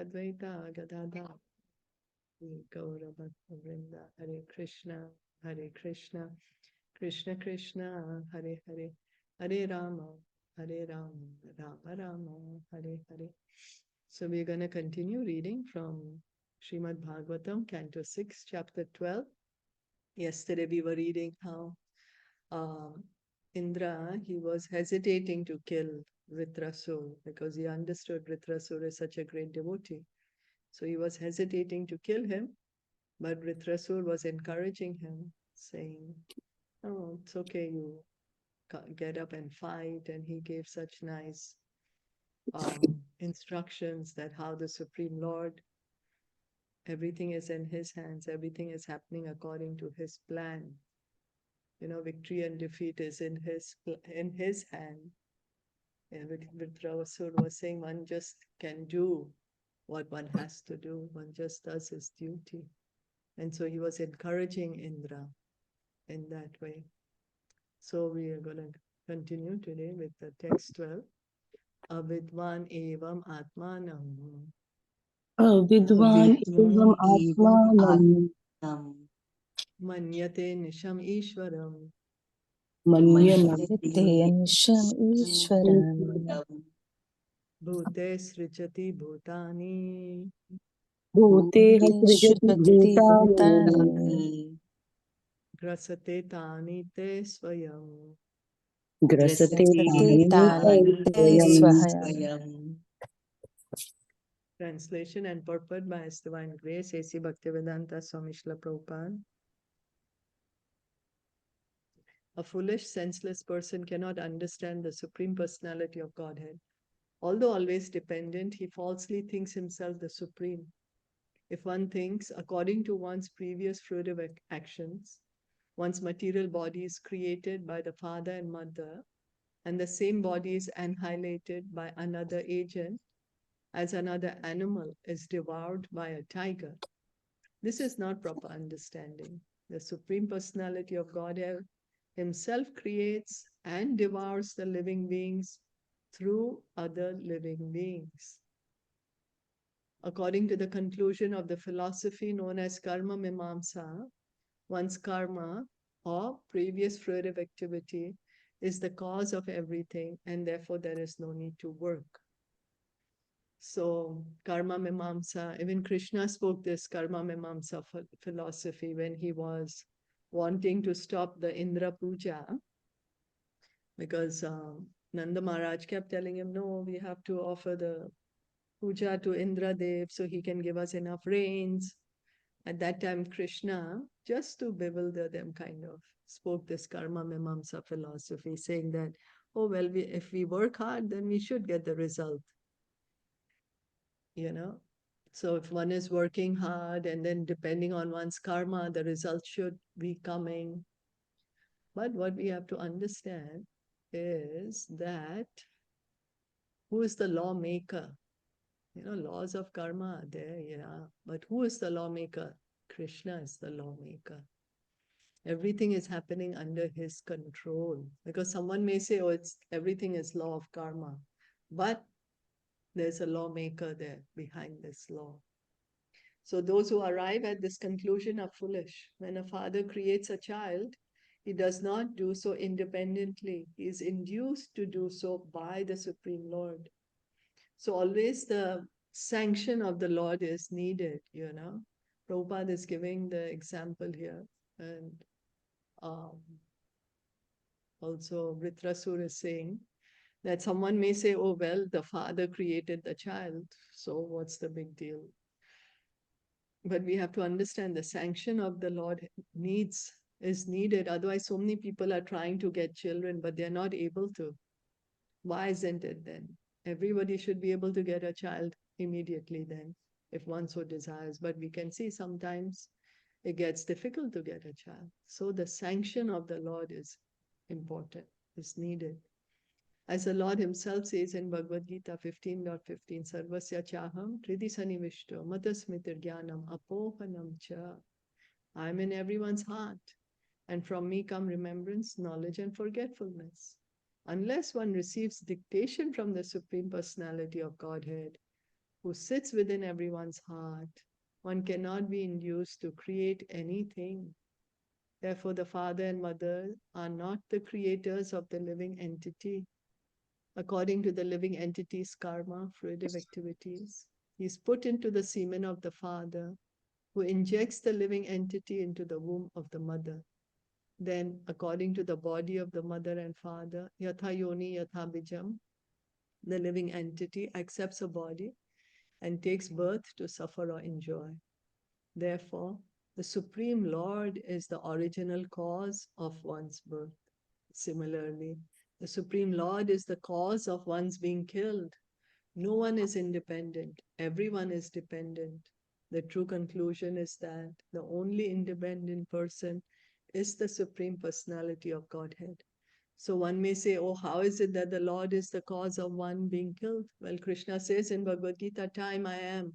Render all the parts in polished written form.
Advaita Gadadhar Gaura Bhakta Vrinda. Hare Krishna, Krishna Krishna, Hare Hare, Hare Rama, Rama Rama, Hare Hare. So we're going to continue reading from Srimad Bhagavatam, Canto 6, chapter 12. Yesterday we were reading how Indra, he was hesitating to kill Vṛtrāsura because he understood Vṛtrāsura is such a great devotee. So he was hesitating to kill him, but Vṛtrāsura was encouraging him, saying, "Oh, it's okay, you get up and fight." And he gave such nice instructions that how the Supreme Lord, everything is in his hands, everything is happening according to his plan. You know, victory and defeat is in his hand. And Vṛtrāsura was saying one just can do what one has to do. One just does his duty. And so he was encouraging Indra in that way. So we are going to continue today with the text 12. Avidvan evam atmanam. Avidvan evam atmanam. Manyate nisham ishwaram. Manyate nisham ishwaram. Bhute srijati bhutani. Bhute srijati bhutani. Grasate tani te swayam. Grasate tani te swayam. Translation and purport by His Divine Grace, A.C. Bhaktivedanta Swami Srila Prabhupada. A foolish, senseless person cannot understand the Supreme Personality of Godhead. Although always dependent, he falsely thinks himself the Supreme. If one thinks according to one's previous fruitive actions, one's material body is created by the father and mother, and the same body is annihilated by another agent, as another animal is devoured by a tiger. This is not proper understanding. The Supreme Personality of Godhead himself creates and devours the living beings through other living beings. According to the conclusion of the philosophy known as Karma Mimamsa, one's karma or previous fruitive activity is the cause of everything, and therefore there is no need to work. So Karma Mimamsa, even Krishna spoke this Karma Mimamsa philosophy when he was wanting to stop the Indra Puja, because Nanda Maharaj kept telling him, no, we have to offer the puja to Indra Dev so he can give us enough rains. At that time, Krishna, just to bewilder them, kind of spoke this Karma Mimamsa philosophy, saying that, oh, well, if we work hard, then we should get the result. You know, so if one is working hard and then depending on one's karma, the result should be coming. But what we have to understand is that who is the lawmaker? You know, laws of karma are there, yeah. But who is the lawmaker? Krishna is the lawmaker. Everything is happening under his control. Because someone may say, oh, everything is law of karma. But there's a lawmaker there behind this law. So those who arrive at this conclusion are foolish. When a father creates a child, he does not do so independently. He is induced to do so by the Supreme Lord. So always the sanction of the Lord is needed, you know. Prabhupada is giving the example here. And also Vṛtrāsura is saying that someone may say, oh, well, the father created the child, so what's the big deal? But we have to understand the sanction of the Lord is needed. Otherwise, so many people are trying to get children, but they're not able to. Why isn't it then? Everybody should be able to get a child immediately then, if one so desires. But we can see sometimes it gets difficult to get a child. So the sanction of the Lord is important, is needed. As the Lord himself says in Bhagavad Gita 15.15, Sarvasya chaham tridi sanivishto matasmitir jnanam apohanam cha. I am in everyone's heart, and from me come remembrance, knowledge, and forgetfulness. Unless one receives dictation from the Supreme Personality of Godhead, who sits within everyone's heart. One cannot be induced to create anything. Therefore, the father and mother are not the creators of the living entity. According to the living entity's karma, fruitive activities, he is put into the semen of the father, who injects the living entity into the womb of the mother. Then, according to the body of the mother and father, yatha yoni yatha bijam, the living entity accepts a body and takes birth to suffer or enjoy. Therefore, the Supreme Lord is the original cause of one's birth. Similarly, the Supreme Lord is the cause of one's being killed. No one is independent, everyone is dependent. The true conclusion is that the only independent person is the Supreme Personality of Godhead. So one may say, oh, how is it that the Lord is the cause of one being killed? Well, Krishna says in Bhagavad Gita, time I am,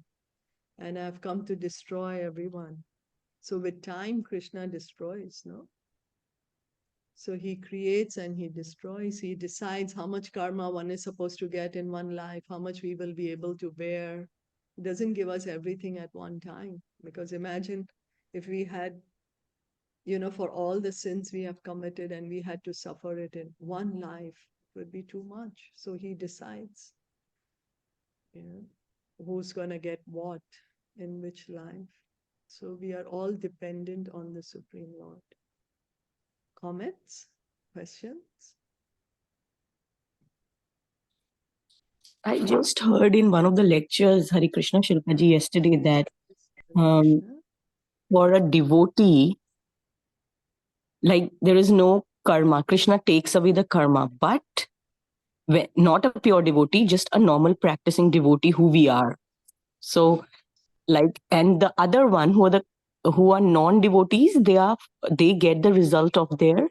and I have come to destroy everyone. So with time, Krishna destroys, no? So he creates and he destroys. He decides how much karma one is supposed to get in one life, how much we will be able to bear. He doesn't give us everything at one time. Because imagine if we had, for all the sins we have committed and we had to suffer it in one life, it would be too much. So he decides, who's going to get what in which life. So we are all dependent on the Supreme Lord. Comments? Questions? I just heard in one of the lectures, Hari Krishna Shilpaji, yesterday that for a devotee, like there is no karma. Krishna takes away the karma, but not a pure devotee, just a normal practicing devotee who we are. So, and the other one who are non-devotees, they get the result of their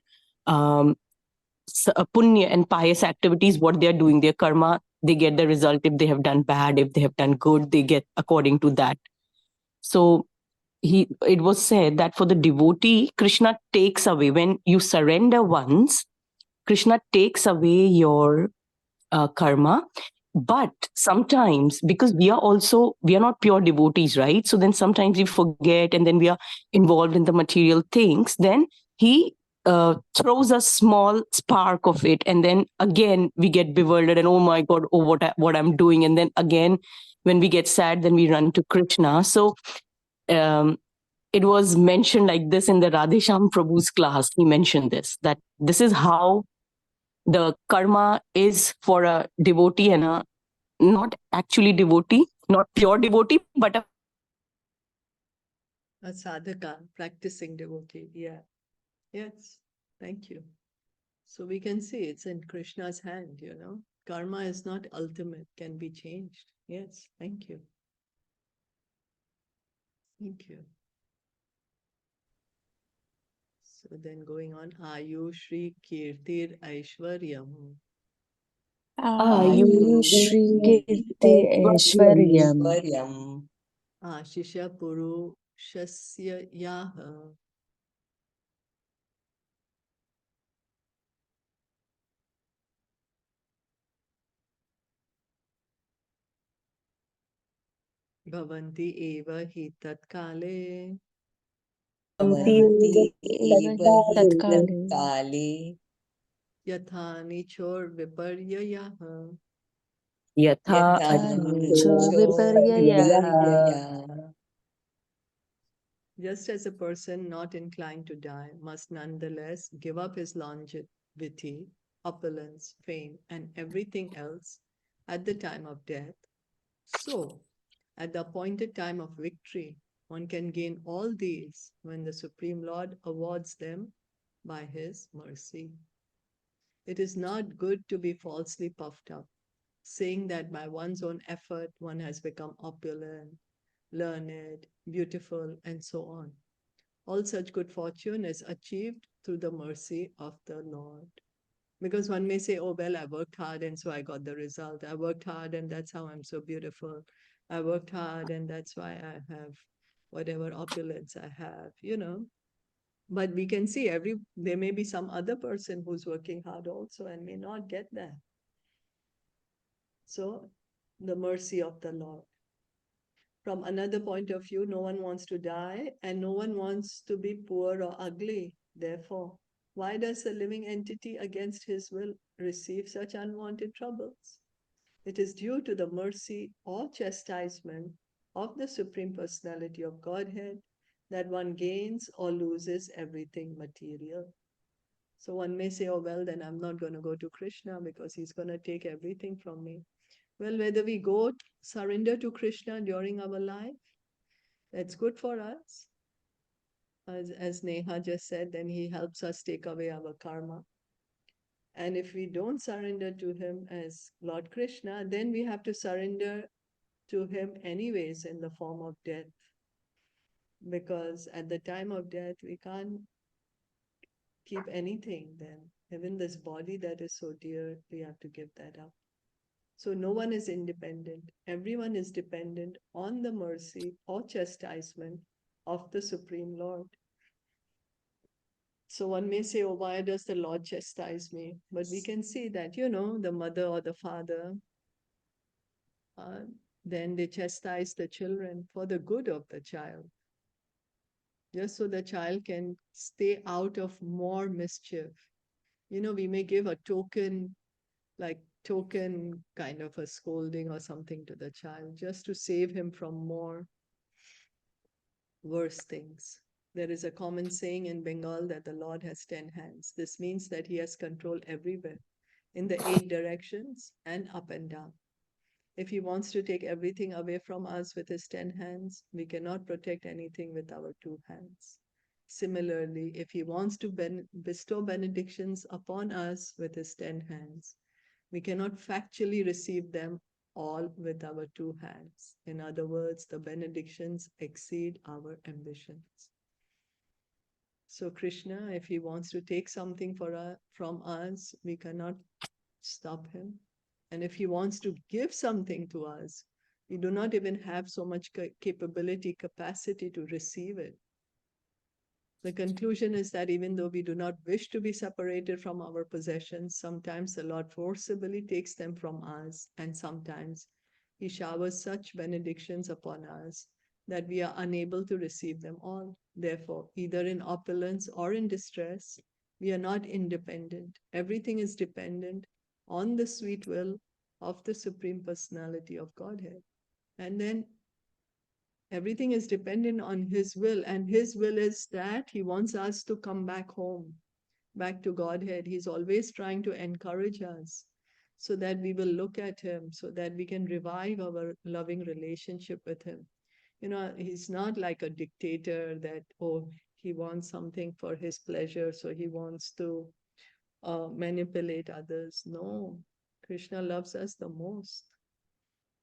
punya and pious activities, what they are doing, their karma, they get the result. If they have done bad, if they have done good, they get according to that. So it was said that for the devotee, Krishna takes away, when you surrender once, Krishna takes away your karma. But sometimes, because we are not pure devotees, right? So then sometimes we forget and then we are involved in the material things. Then he throws a small spark of it, and then again we get bewildered and, oh my God, what I'm doing. And then again, when we get sad, then we run to Krishna. So it was mentioned like this in the Radhesham Prabhu's class. He mentioned that this is how the karma is for a devotee and a not actually devotee, not pure devotee, but a sadhaka, practicing devotee. Yeah. Yes. Thank you. So we can see it's in Krishna's hand, Karma is not ultimate, can be changed. Yes. Thank you. Thank you. So then going on, Ayu Shri Kirtir Aishwaryam. Ayushri Kirti Aishwaryam Ashisha Purushasya Yaha. Bhavanti eva hi tatkale. Bhavanti eva hi tatkale Yatha nichor viparyayaha. yatha nichor viparyayaha. Just as a person not inclined to die must nonetheless give up his longevity, opulence, fame, and everything else at the time of death, so at the appointed time of victory, one can gain all these when the Supreme Lord awards them by his mercy. It is not good to be falsely puffed up, saying that by one's own effort one has become opulent, learned, beautiful, and so on. All such good fortune is achieved through the mercy of the Lord. Because one may say, oh, well, I worked hard and so I got the result. I worked hard and that's how I'm so beautiful. I worked hard and that's why I have whatever opulence I have, But we can see there may be some other person who's working hard also and may not get that. So the mercy of the Lord. From another point of view, no one wants to die and no one wants to be poor or ugly. Therefore, why does a living entity against his will receive such unwanted troubles? It is due to the mercy or chastisement of the Supreme Personality of Godhead that one gains or loses everything material. So one may say, oh, well, then I'm not going to go to Krishna because he's going to take everything from me. Well, whether we go surrender to Krishna during our life, that's good for us. As Neha just said, then he helps us take away our karma. And if we don't surrender to him as Lord Krishna, then we have to surrender to him anyways in the form of death. Because at the time of death, we can't keep anything then. Even this body that is so dear, we have to give that up. So no one is independent. Everyone is dependent on the mercy or chastisement of the Supreme Lord. So one may say, oh, why does the Lord chastise me? But we can see that, the mother or the father, then they chastise the children for the good of the child, just so the child can stay out of more mischief. We may give a token kind of a scolding or something to the child just to save him from more worse things. There is a common saying in Bengal that the Lord has 10 hands. This means that he has control everywhere, in the 8 directions and up and down. If he wants to take everything away from us with his 10 hands, we cannot protect anything with our 2 hands. Similarly, if he wants to bestow benedictions upon us with his 10 hands, we cannot factually receive them all with our 2 hands. In other words, the benedictions exceed our ambitions. So Krishna, if he wants to take something from us, we cannot stop him. And if he wants to give something to us, we do not even have so much capacity to receive it. The conclusion is that even though we do not wish to be separated from our possessions, sometimes the Lord forcibly takes them from us, and sometimes he showers such benedictions upon us that we are unable to receive them all. Therefore, either in opulence or in distress, we are not independent. Everything is dependent on the sweet will of the Supreme Personality of Godhead. And then everything is dependent on his will, and his will is that he wants us to come back home, back to Godhead. He's always trying to encourage us so that we will look at him, so that we can revive our loving relationship with him. He's not like a dictator that, oh, he wants something for his pleasure, so he wants to manipulate others. No, Krishna loves us the most,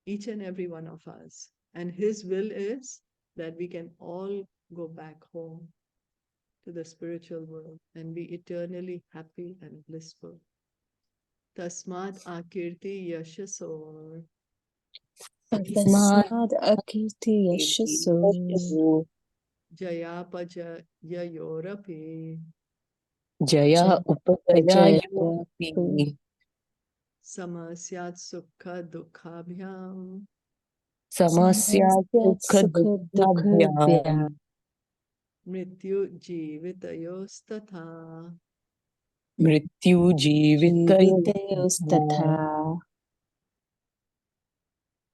each and every one of us. And his will is that we can all go back home to the spiritual world and be eternally happy and blissful. Tasmat akirti yashasor. Tasmad akirti yashaso. Jayapajayayorapi. Jaya Upajayopi. Samasyat sukha dukhabhyam. Samasya Sukha Dukhabhyam. Mrityu jivitayostatha. Mrityu Jivitayostatha.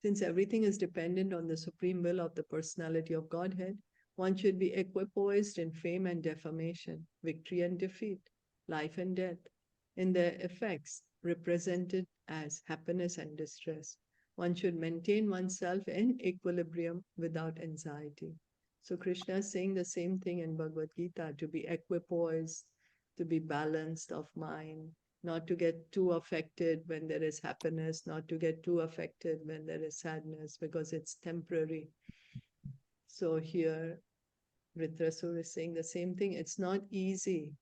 Since everything is dependent on the supreme will of the personality of Godhead, one should be equipoised in fame and defamation, victory and defeat, life and death, in their effects represented as happiness and distress. One should maintain oneself in equilibrium without anxiety. So Krishna is saying the same thing in Bhagavad Gita, to be equipoised, to be balanced of mind, not to get too affected when there is happiness, not to get too affected when there is sadness, because it's temporary. So here, Vṛtrāsura is saying the same thing. It's not easy.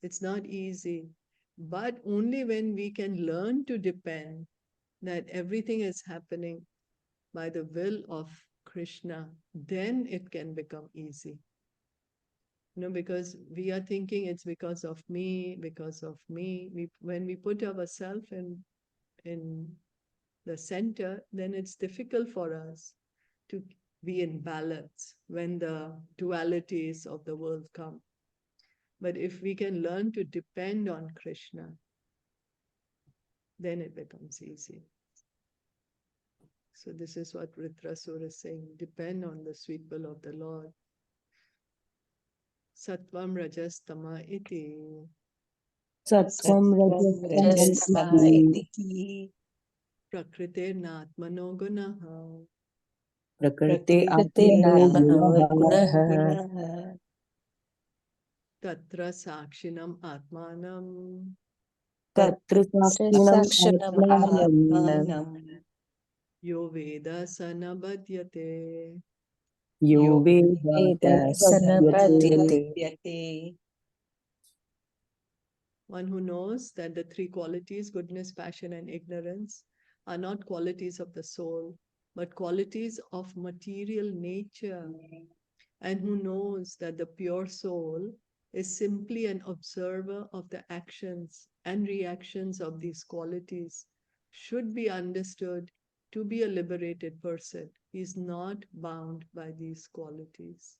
It's not easy. But only when we can learn to depend that everything is happening by the will of Krishna, then it can become easy. Because we are thinking it's because of me, because of me. When we put ourselves in the center, then it's difficult for us to be in balance when the dualities of the world come. But if we can learn to depend on Krishna, then it becomes easy. So this is what Vṛtrāsura is saying, depend on the sweet will of the Lord. Sattvam rajas tama iti. Sattvam rajastama iti. Prakrite natmano gunaha. Prakrite Natmano gunaha. gunaha. Tatra sakshinam atmanam. Tatra Sakshinam atmanam. Yo veda sanabhadyate. Yo Veda sanapadyate. One who knows that the three qualities, goodness, passion, and ignorance, are not qualities of the soul, but qualities of material nature, and who knows that the pure soul is simply an observer of the actions and reactions of these qualities, should be understood to be a liberated person. He is not bound by these qualities.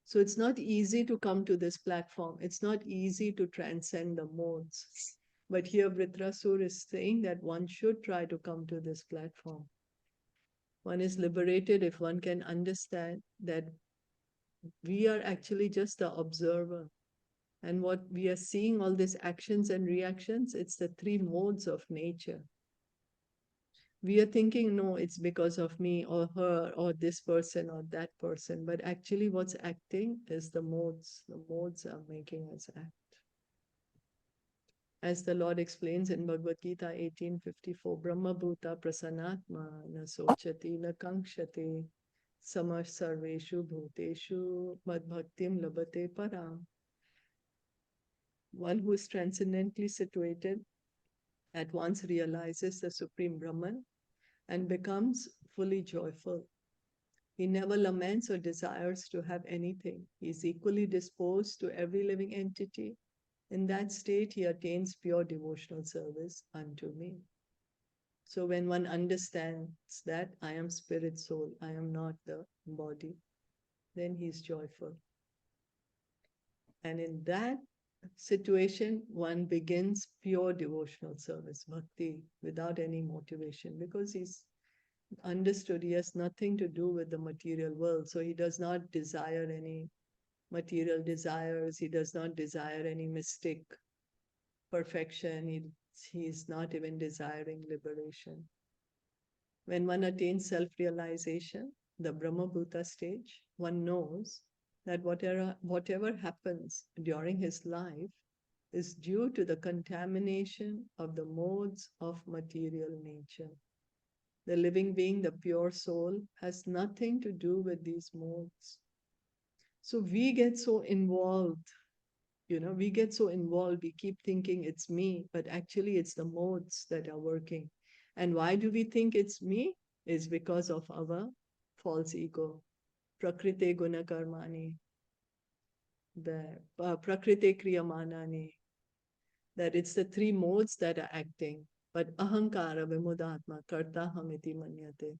So it's not easy to come to this platform. It's not easy to transcend the modes. But here Vṛtrāsura is saying that one should try to come to this platform. One is liberated if one can understand that we are actually just the observer. And what we are seeing, all these actions and reactions, it's the three modes of nature. We are thinking, no, it's because of me or her or this person or that person. But actually what's acting is the modes. The modes are making us act. As the Lord explains in Bhagavad Gita 18:54, Brahma Bhuta Prasanatma na sochati na kankshate samar sarveshu bhuteshu madbhaktim labate param. One who is transcendently situated at once realizes the Supreme Brahman and becomes fully joyful. He never laments or desires to have anything. He is equally disposed to every living entity. In that state, he attains pure devotional service unto me. So when one understands that I am spirit soul, I am not the body, then he is joyful. And in that situation, one begins pure devotional service, bhakti, without any motivation, because he's understood he has nothing to do with the material world. So he does not desire any material desires. He does not desire any mystic perfection. He's not even desiring liberation. When one attains self-realization, the Brahma Bhuta stage, one knows that whatever happens during his life is due to the contamination of the modes of material nature. The living being, the pure soul, has nothing to do with these modes. So we get so involved, we get so involved, we keep thinking it's me, but actually it's the modes that are working. And why do we think it's me? It's because of our false ego. Prakrite guna karmani, the prakrite kriyamanani, that it's the three modes that are acting. But ahankara vimudatma karta hamiti manyate.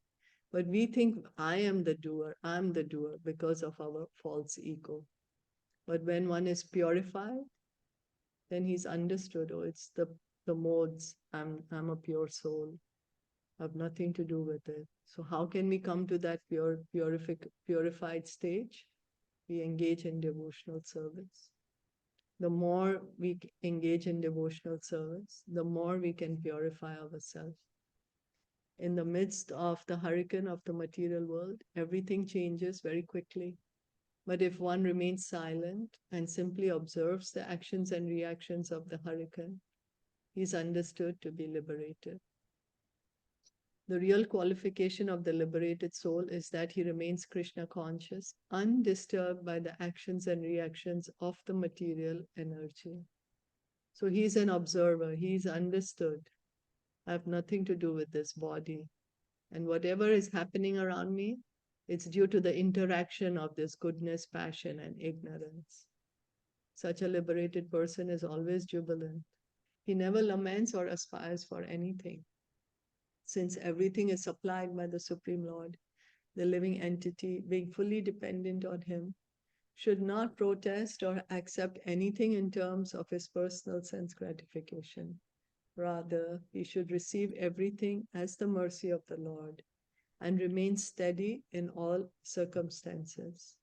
But we think I am the doer, I'm the doer because of our false ego. But when one is purified, then he's understood, oh, it's the modes. I'm a pure soul. I have nothing to do with it. So how can we come to that purified stage? We engage in devotional service. The more we engage in devotional service, the more we can purify ourselves. In the midst of the hurricane of the material world, everything changes very quickly. But if one remains silent and simply observes the actions and reactions of the hurricane, he is understood to be liberated. The real qualification of the liberated soul is that he remains Krishna conscious, undisturbed by the actions and reactions of the material energy. So he's an observer, he's understood. I have nothing to do with this body. And whatever is happening around me, it's due to the interaction of this goodness, passion, and ignorance. Such a liberated person is always jubilant. He never laments or aspires for anything. Since everything is supplied by the Supreme Lord, the living entity, being fully dependent on him, should not protest or accept anything in terms of his personal sense gratification. Rather, he should receive everything as the mercy of the Lord and remain steady in all circumstances.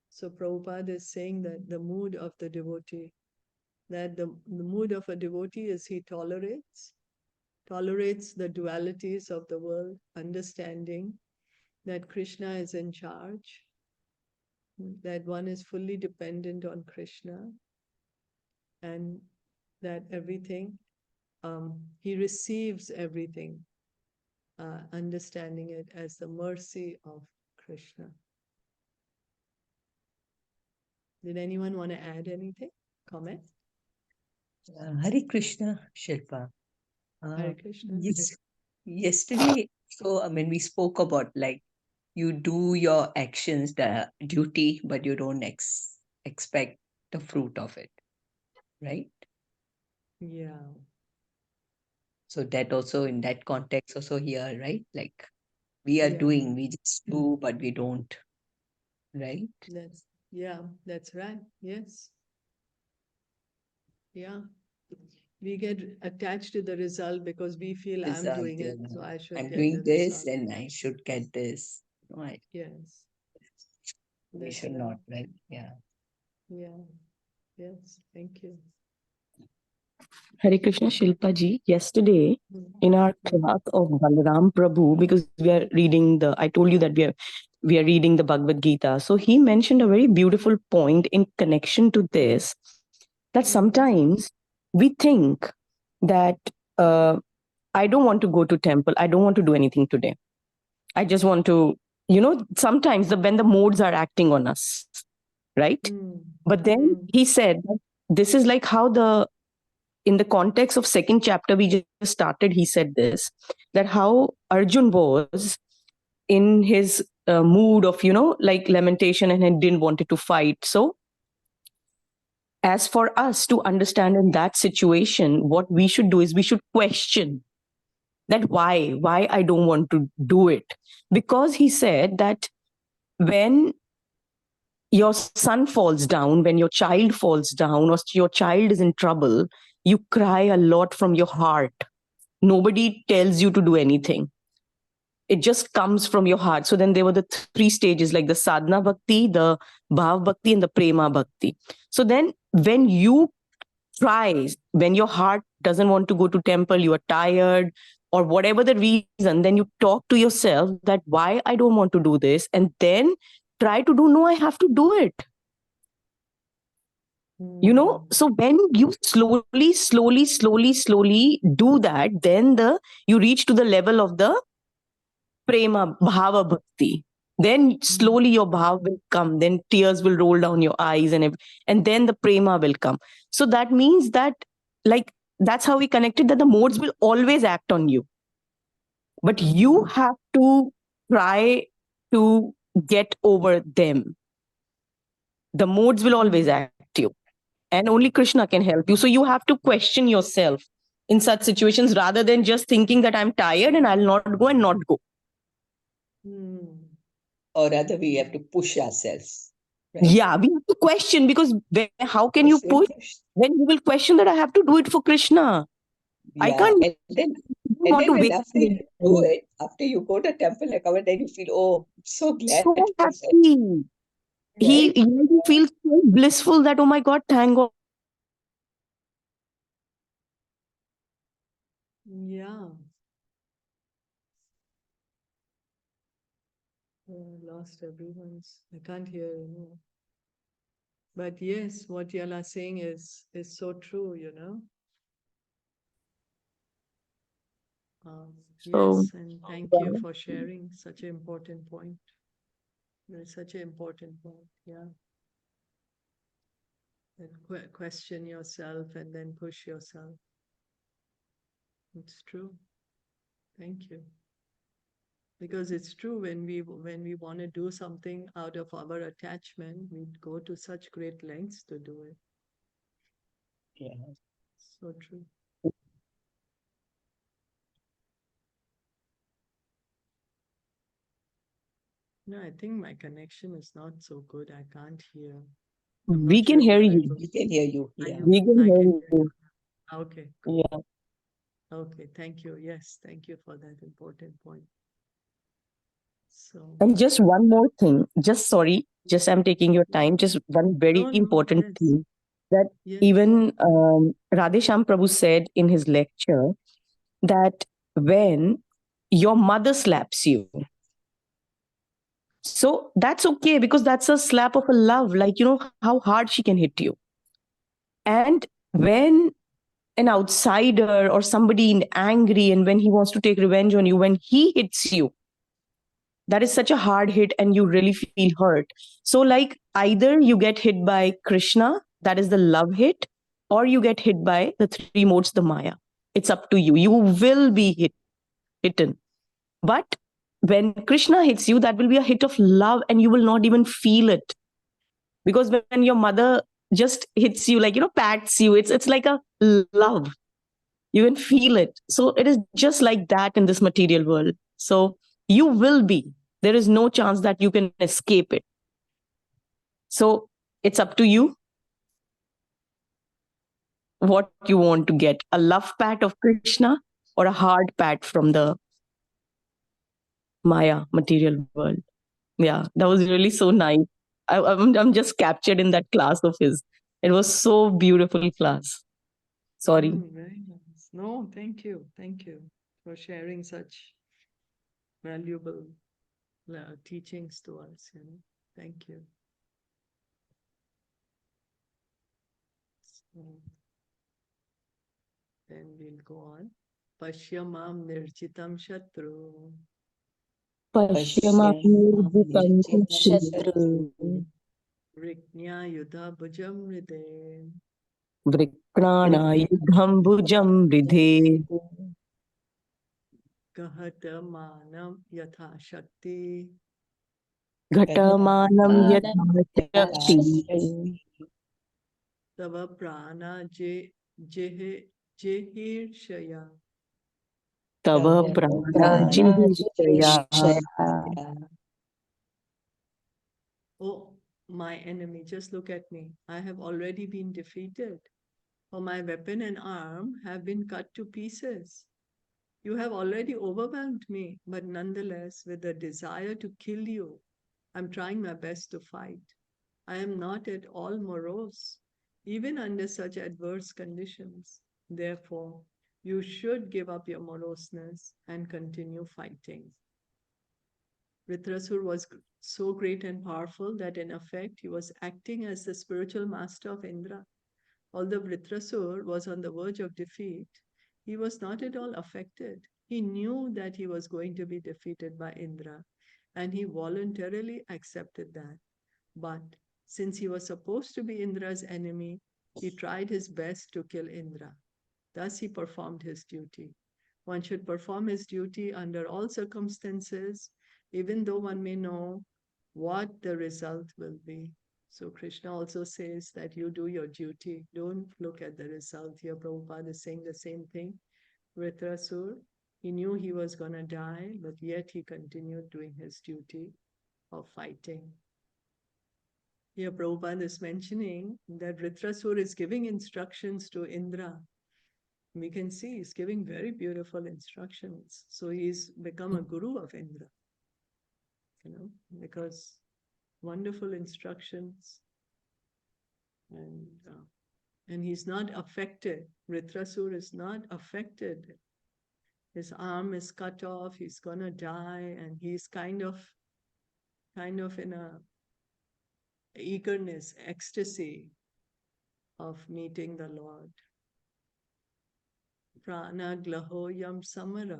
So Prabhupada is saying that the mood of the devotee, that the mood of a devotee is he tolerates the dualities of the world, understanding that Krishna is in charge, that one is fully dependent on Krishna, and that everything, he receives everything, understanding it as the mercy of Krishna. Did anyone want to add anything? Comment? Hare Krishna, Shilpa. Hare Krishna. Yesterday, so we spoke about like you do your actions, the duty, but you don't expect the fruit of it, right? Yeah. So that also in that context also here, right? Like we are Yeah. doing, we just do, but we don't, right? That's right. Yes. Yeah. We get attached to the result because we feel I'm Result, doing it, yeah. so I should I'm get doing the this result. and I should get this. Right. Yes. We That's should right. not, right? Yeah. Yeah. Yes. Thank you. Hare Krishna Shilpa ji. Yesterday, in our class of Balaram Prabhu, because we are reading I told you that we are reading the Bhagavad Gita. So he mentioned a very beautiful point in connection to this, that sometimes we think that I don't want to go to temple. I don't want to do anything today. I just want to, sometimes when the modes are acting on us, right? But then he said, this is like how in the context of second chapter we just started, he said this, that how Arjun was in his mood of, like lamentation, and he didn't want to fight. So as for us to understand in that situation, what we should do is we should question that why I don't want to do it. Because he said that when your son falls down, when your child falls down, or your child is in trouble, you cry a lot from your heart. Nobody tells you to do anything. It just comes from your heart. So then there were the three stages, like the sadhana bhakti, the bhav bhakti, and the prema bhakti. So then when you try, when your heart doesn't want to go to temple, you are tired, or whatever the reason, then you talk to yourself that why I don't want to do this, and then try to do, no, I have to do it. So when you slowly do that, then you reach to the level of the prema bhava bhakti. Then slowly your bhav will come, then tears will roll down your eyes, and then the prema will come. So that means that, like, that's how we connected, that the modes will always act on you, but you have to try to get over them. The modes will always act you, and only Krishna can help you. So you have to question yourself in such situations, rather than just thinking that I'm tired and I'll not go and not go. Or rather, we have to push ourselves. Right? Yeah, we have to question, because how can you push when you will question that I have to do it for Krishna? Yeah. I can't. And then when after you do it, after you go to temple and come, and then you feel, oh, so glad. So happy. Right? He feels so blissful that, oh my God, thank God. Yeah. Oh, I lost everyone's. I can't hear anymore. But yes, what Yala saying is so true, Yes, and thank you for sharing such an important point. That's such an important point. Yeah. And question yourself and then push yourself. It's true. Thank you. Because it's true, when we want to do something out of our attachment, we go to such great lengths to do it. Yeah. So true. No, I think my connection is not so good. I can't hear. We I'm not can sure hear if you're you. able. We can hear you. Are Yeah. you? We can I hear can you. hear you. Okay, good. Yeah. Okay, thank you. Yes, thank you for that important point. So, And just one more thing. Just sorry, just I'm taking your time. Just one very no, important yes, thing that yes. even Radhesham Prabhu said in his lecture that when your mother slaps you, so that's okay because that's a slap of a love, like, how hard she can hit you. And when an outsider or somebody in angry and when he wants to take revenge on you, when he hits you, that is such a hard hit and you really feel hurt. So, like, either you get hit by Krishna, that is the love hit, or you get hit by the three modes, the Maya. It's up to you. You will be hitten. But when Krishna hits you, that will be a hit of love and you will not even feel it. Because when your mother just hits you, like, pats you, it's like a love. You can feel it. So it is just like that in this material world. So you will be. There is no chance that you can escape it. So it's up to you what you want to get, a love pat of Krishna or a hard pat from the Maya material world. Yeah, that was really so nice. I'm just captured in that class of his. It was so beautiful class. Sorry. Very nice. No, thank you. Thank you for sharing such valuable teachings to us. Thank you. So, then we'll go on. Pashyamam nirchitam shatru. Pashyamam nirjitam Shatru. Vriknya yudha bhujam ride. Vṛtrāna yudham bhujam ridhe. Gahata manam yatha shakti. Ghatamanam Anam yatha shakti. Shakti. Tava prana jehir shaya. Tava Tava prana prana jihishya. jihishya. Oh, my enemy, just look at me. I have already been defeated, for my weapon and arm have been cut to pieces. You have already overwhelmed me, but nonetheless, with a desire to kill you, I'm trying my best to fight. I am not at all morose, even under such adverse conditions. Therefore, you should give up your moroseness and continue fighting. Vṛtrāsura was so great and powerful that in effect he was acting as the spiritual master of Indra. Although Vṛtrāsura was on the verge of defeat, he was not at all affected. He knew that he was going to be defeated by Indra, and he voluntarily accepted that. But since he was supposed to be Indra's enemy, he tried his best to kill Indra. Thus he performed his duty. One should perform his duty under all circumstances, even though one may know what the result will be. So Krishna also says that you do your duty. Don't look at the result. Here Prabhupada is saying the same thing. Vṛtrāsura, he knew he was going to die, but yet he continued doing his duty of fighting. Here Prabhupada is mentioning that Vṛtrāsura is giving instructions to Indra. We can see he's giving very beautiful instructions. So he's become a guru of Indra, because wonderful instructions. And he's not affected. Vṛtrāsura is not affected. His arm is cut off, he's gonna die, and he's kind of in a eagerness, ecstasy of meeting the Lord. Prana glaho yam samara.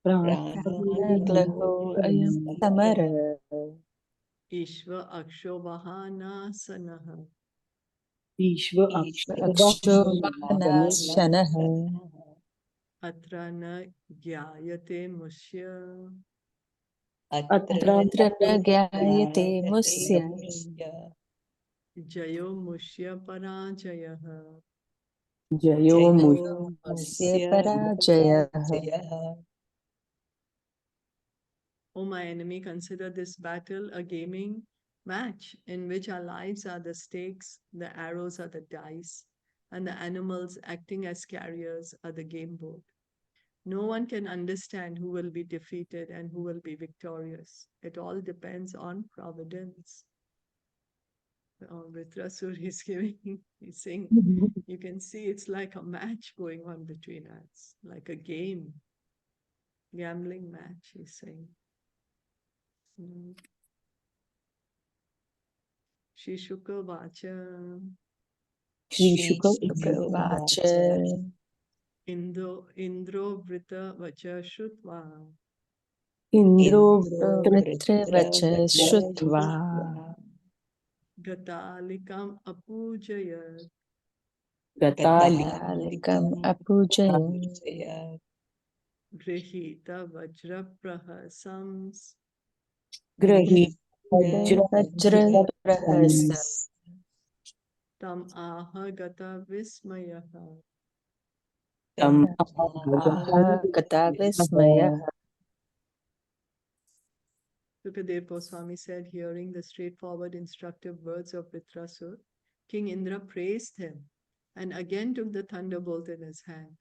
Pranaglaho ayam samara. Ishva aksho vahana sanaha. Ishva Aksho Shanah. Atra na gyayate musya. Atra Atra gyayate musya. Jayo musya parajayaha. Jayo Jayo musya parajayah. O my enemy, consider this battle a gaming match in which our lives are the stakes, the arrows are the dice, and the animals acting as carriers are the game board. No one can understand who will be defeated and who will be victorious. It all depends on providence. Vṛtrāsura is giving, he's saying, you can see it's like a match going on between us, like a game, gambling match, he's saying. Shri Shukra Vachan. Vṛtrāsura Indro Vrita Vacha Shrutva. Indro Vṛtrāvacha Shrutva Gatalikam Apujayat. Gatalikam Apujaya Grihita Vajra Prahasams. Grahita Vajra Prahasa Tam Aha Gata Vismayaha. Tam Aha Gata Vismaya. Sukadev Goswami said, hearing the straightforward instructive words of Vṛtrāsura, King Indra praised him and again took the thunderbolt in his hand.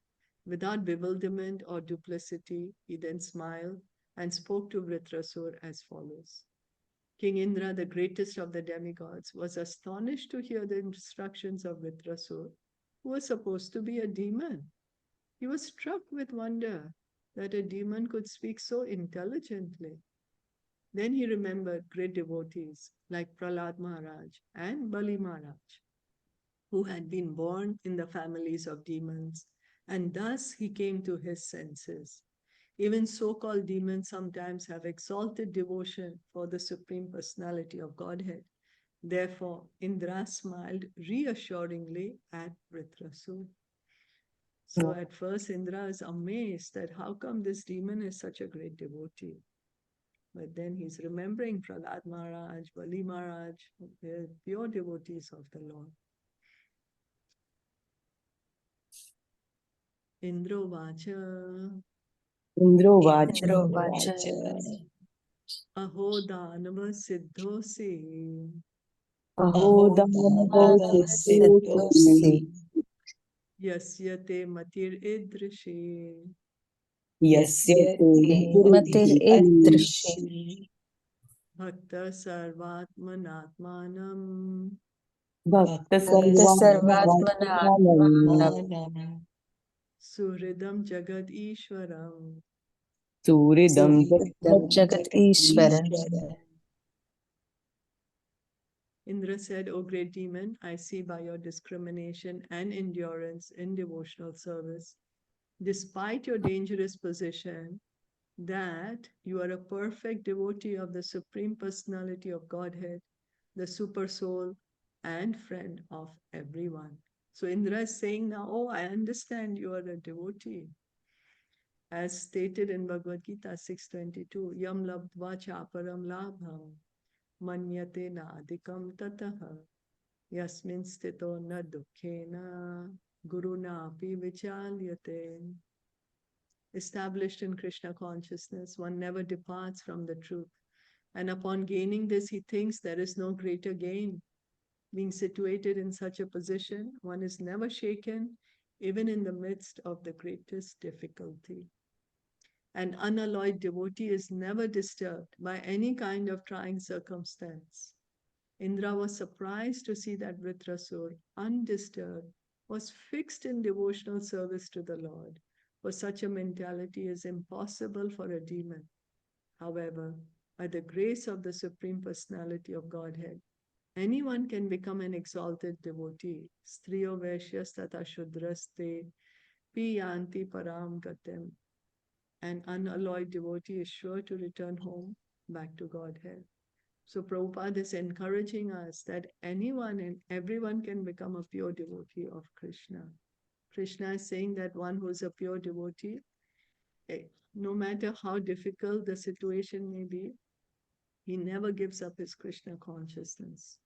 Without bewilderment or duplicity, he then smiled and spoke to Vṛtrāsura as follows. King Indra, the greatest of the demigods, was astonished to hear the instructions of Vṛtrāsura, who was supposed to be a demon. He was struck with wonder that a demon could speak so intelligently. Then he remembered great devotees like Prahlad Maharaj and Bali Maharaj, who had been born in the families of demons, and thus he came to his senses. Even so-called demons sometimes have exalted devotion for the Supreme Personality of Godhead. Therefore, Indra smiled reassuringly at Vṛtrāsura. So at first, Indra is amazed that how come this demon is such a great devotee? But then he's remembering Prahlad Maharaj, Bali Maharaj, they're pure devotees of the Lord. Indro Vacha. Indro Vacha Indro Vacha. Aho Danava Siddhosi. Aho Dhanava Siddhosi. Yasya te matir idrishi. Yasya Matir Idrishi Idrishi. Bhakta Sarvatmanatmanam. Bhakta Bhakta Sarvatmana Sarvatmanam. Suhridam Jagat Ishwaram. Suridam Jagat Ishwaram. Indra said, O great demon, I see by your discrimination and endurance in devotional service, despite your dangerous position, that you are a perfect devotee of the Supreme Personality of Godhead, the Super Soul, and friend of everyone. So Indra is saying now, oh, I understand you are a devotee. As stated in Bhagavad Gita 6.22, Yam labdva chaparam labham manyate na adhikam tataha yasmin stito na dukkhena guruna api vichalyate. Established in Krishna consciousness, one never departs from the truth. And upon gaining this, he thinks there is no greater gain. Being situated in such a position, one is never shaken, even in the midst of the greatest difficulty. An unalloyed devotee is never disturbed by any kind of trying circumstance. Indra was surprised to see that Vṛtrāsura, undisturbed, was fixed in devotional service to the Lord. For such a mentality is impossible for a demon. However, by the grace of the Supreme Personality of Godhead, anyone can become an exalted devotee. Striyo Vaishyas tata Shudraste Piyanti Param Gatem. An unalloyed devotee is sure to return home back to Godhead. So Prabhupada is encouraging us that anyone and everyone can become a pure devotee of Krishna. Krishna is saying that one who is a pure devotee, no matter how difficult the situation may be, he never gives up his Krishna consciousness.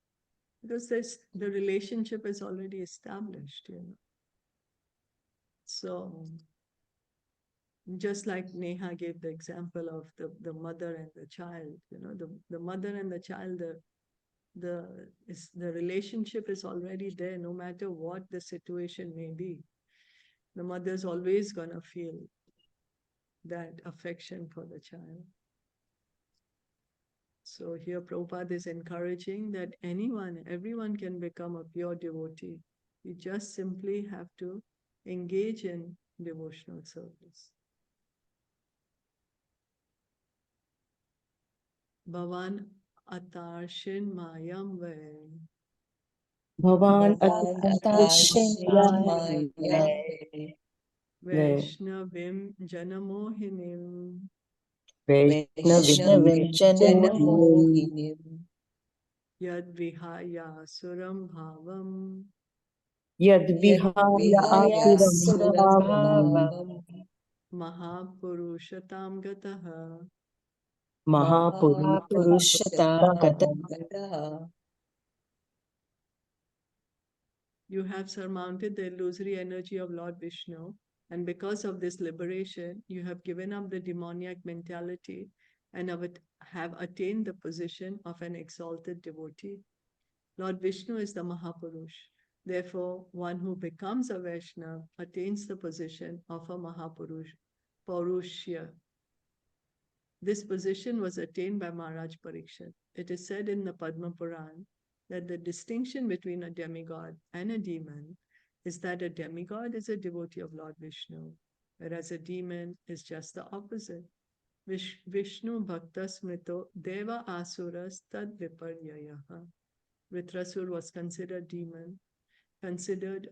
Because the relationship is already established, So Just like Neha gave the example of the mother and the child, the mother and the child, the relationship is already there, no matter what the situation may be. The mother's always gonna feel that affection for the child. So here Prabhupada is encouraging that everyone can become a pure devotee. You just simply have to engage in devotional service. Bhavan atarshin mayam ve. Bhavan Bhavan Atarshin Atarshin Mayam Vaishnavim janamohinim. Vaishnavim Vaishnavim Janamohinim Yad vihaya suram bhavam. Yad Yad Vihaya Vihaya Asuram Suram Bhavam Bhavam Mahapurushatam gataha. Mahapurushatam Mahapurushatam You have surmounted the illusory energy of Lord Vishnu, and because of this liberation, you have given up the demoniac mentality and have attained the position of an exalted devotee. Lord Vishnu is the Mahapurush. Therefore, one who becomes a Vaishnava attains the position of a Mahapurush, Paurushya. This position was attained by Maharaj Parikshit. It is said in the Padma Puran that the distinction between a demigod and a demon is that a demigod is a devotee of Lord Vishnu, whereas a demon is just the opposite. Vishnu Bhakta Smrito Deva Asuras Tad Viparyayaha. Vṛtrāsura was considered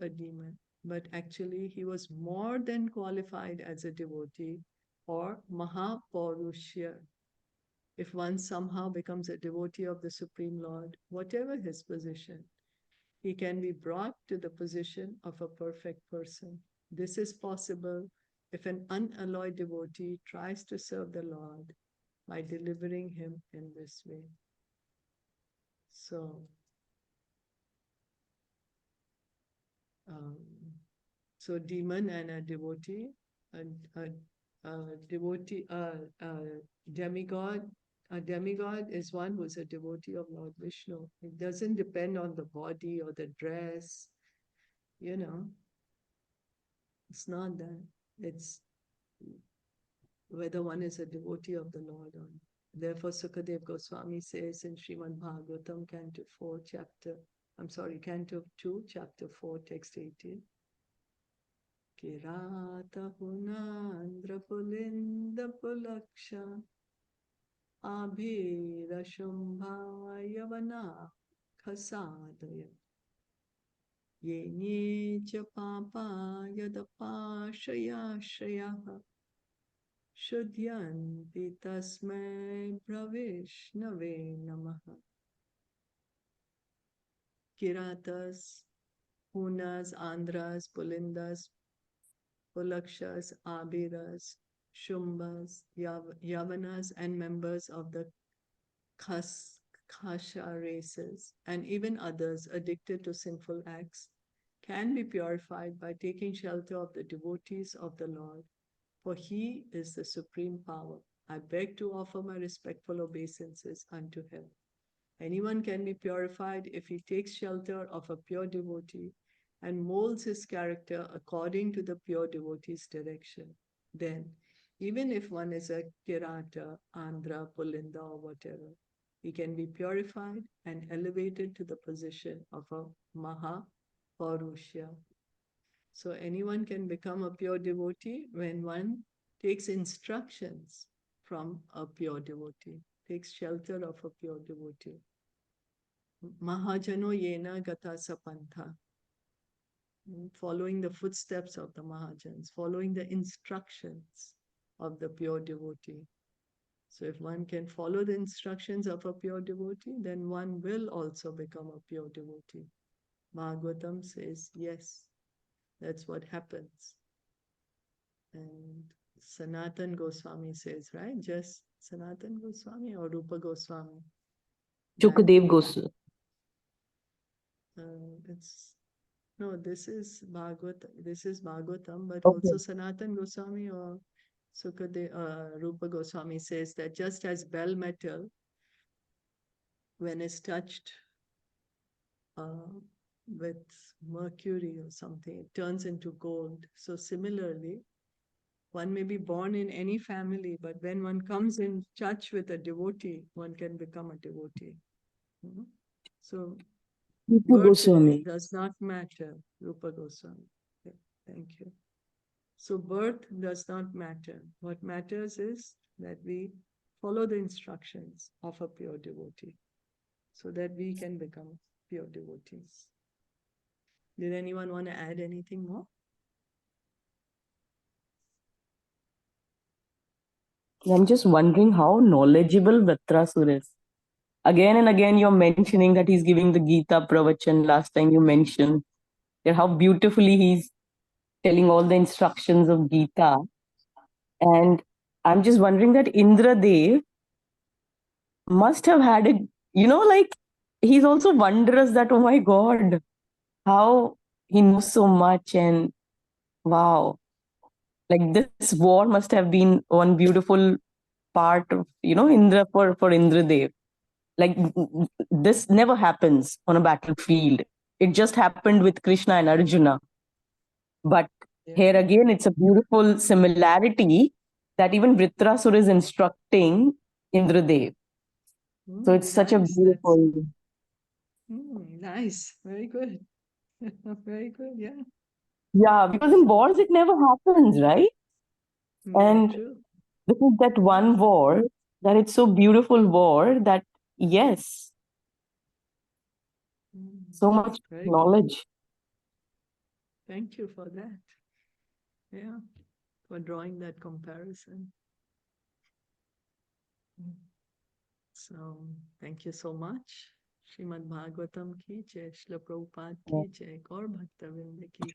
a demon, but actually he was more than qualified as a devotee or Mahapaurusha. If one somehow becomes a devotee of the Supreme Lord, whatever his position, he can be brought to the position of a perfect person. This is possible if an unalloyed devotee tries to serve the Lord by delivering him in this way. So demon and a devotee, demigod. A demigod is one who is a devotee of Lord Vishnu. It doesn't depend on the body or the dress, It's not that. It's whether one is a devotee of the Lord or not. Therefore, Sukadev Goswami says in Srimad Bhagavatam, Canto 2, Chapter 4, Text 18. Kirata Hunandra Pulinda Pulaksha Abhira Shumbhavayavana Khasadaya Yenye cha Papa Yadapashaya Shayaha Shudhyanti Tasmai Pravishnave Namaha. Kiratas, Hunas, Andhras, Pulindas, Pulakshas, Abhiras, Shumbas, Yavanas, and members of the Khasha races, and even others addicted to sinful acts, can be purified by taking shelter of the devotees of the Lord, for He is the supreme power. I beg to offer my respectful obeisances unto Him. Anyone can be purified if he takes shelter of a pure devotee and molds his character according to the pure devotee's direction. Then, even if one is a Kirata, Andhra, Pulinda, or whatever, he can be purified and elevated to the position of a Mahapaurusha. So anyone can become a pure devotee when one takes instructions from a pure devotee, takes shelter of a pure devotee. Mahajano yena gata sapantha. Following the footsteps of the Mahajans, following the instructions of the pure devotee. So if one can follow the instructions of a pure devotee, then one will also become a pure devotee. Bhagavatam says, yes, that's what happens. And Sanatan Goswami says, right? Just Sanatan Goswami or Rupa Goswami? Sukadev Goswami. This is Bhagavatam, but Okay. also Sanatan Goswami or Rupa Goswami says that just as bell metal, when it's touched with mercury or something, it turns into gold. So similarly, one may be born in any family, but when one comes in touch with a devotee, one can become a devotee. Mhm. So Rupa birth Goswami. does not matter, Rupa Goswami. Okay, thank you. So birth does not matter. What matters is that we follow the instructions of a pure devotee so that we can become pure devotees. Did anyone want to add anything more? I'm just wondering how knowledgeable Vṛtrāsura is. Again and again, you're mentioning that he's giving the Gita Pravachan. Last time you mentioned that how beautifully he's telling all the instructions of Gita. And I'm just wondering that Indra Dev must have had a, like, he's also wondrous that, oh my God, how he knows so much. And wow, like this war must have been one beautiful part of, Indra for Indra Dev. Like this never happens on a battlefield. It just happened with Krishna and Arjuna. But here again, it's a beautiful similarity that even Vṛtrāsura is instructing Indradev. So it's such a Nice. beautiful. Nice. Very good. Very good. Yeah. Yeah, because in wars, it never happens, right? And True. this is that one war that it's so beautiful war that, yes, so much Very good. knowledge. Thank you for that. Yeah, for drawing that comparison. So, thank you so much. Srimad Bhagavatam ki jai, Srila Prabhupada ki jai, Gaur Bhakta Vrinda ki jai.